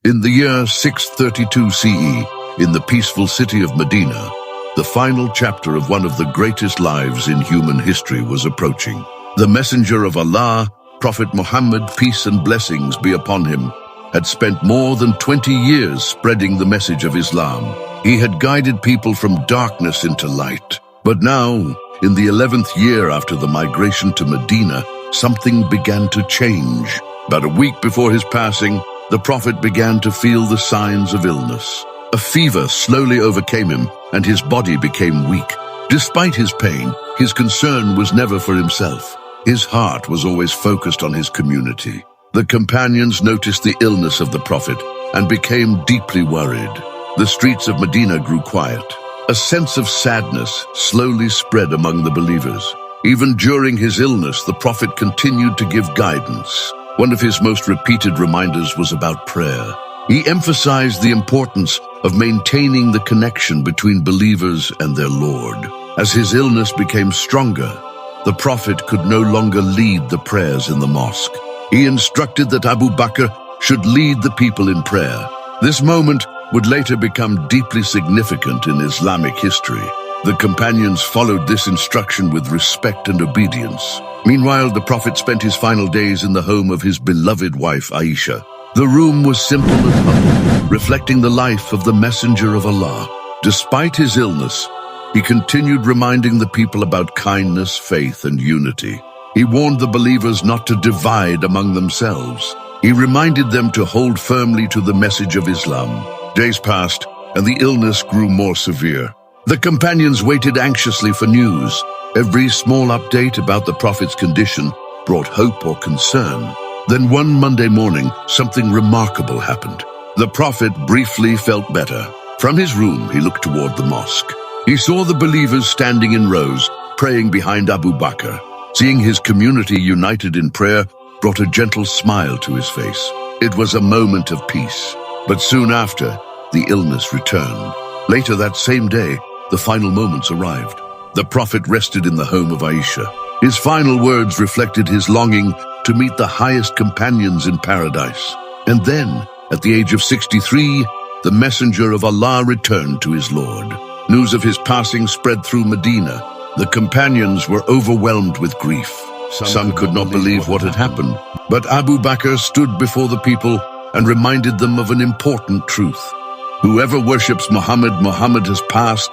In the year 632 CE, in the peaceful city of Medina, the final chapter of one of the greatest lives in human history was approaching. The messenger of Allah, Prophet Muhammad, peace and blessings be upon him, had spent more than 20 years spreading the message of Islam. He had guided people from darkness into light. But now, in the 11th year after the migration to Medina, something began to change. About a week before his passing, the Prophet began to feel the signs of illness. A fever slowly overcame him, and his body became weak. Despite his pain, his concern was never for himself. His heart was always focused on his community. The companions noticed the illness of the Prophet and became deeply worried. The streets of Medina grew quiet. A sense of sadness slowly spread among the believers. Even during his illness, the Prophet continued to give guidance. One of his most repeated reminders was about prayer. He emphasized the importance of maintaining the connection between believers and their Lord. As his illness became stronger, the Prophet could no longer lead the prayers in the mosque. He instructed that Abu Bakr should lead the people in prayer. This moment would later become deeply significant in Islamic history. The companions followed this instruction with respect and obedience. Meanwhile, the Prophet spent his final days in the home of his beloved wife, Aisha. The room was simple and humble, reflecting the life of the messenger of Allah. Despite his illness, he continued reminding the people about kindness, faith, and unity. He warned the believers not to divide among themselves. He reminded them to hold firmly to the message of Islam. Days passed, and the illness grew more severe. The companions waited anxiously for news. Every small update about the Prophet's condition brought hope or concern. Then one Monday morning, something remarkable happened. The Prophet briefly felt better. From his room, he looked toward the mosque. He saw the believers standing in rows, praying behind Abu Bakr. Seeing his community united in prayer brought a gentle smile to his face. It was a moment of peace. But soon after, the illness returned. Later that same day, the final moments arrived. The Prophet rested in the home of Aisha. His final words reflected his longing to meet the highest companions in paradise. And then, at the age of 63, the messenger of Allah returned to his Lord. News of his passing spread through Medina. The companions were overwhelmed with grief. Some could not believe what had happened. But Abu Bakr stood before the people and reminded them of an important truth. Whoever worships Muhammad, Muhammad has passed,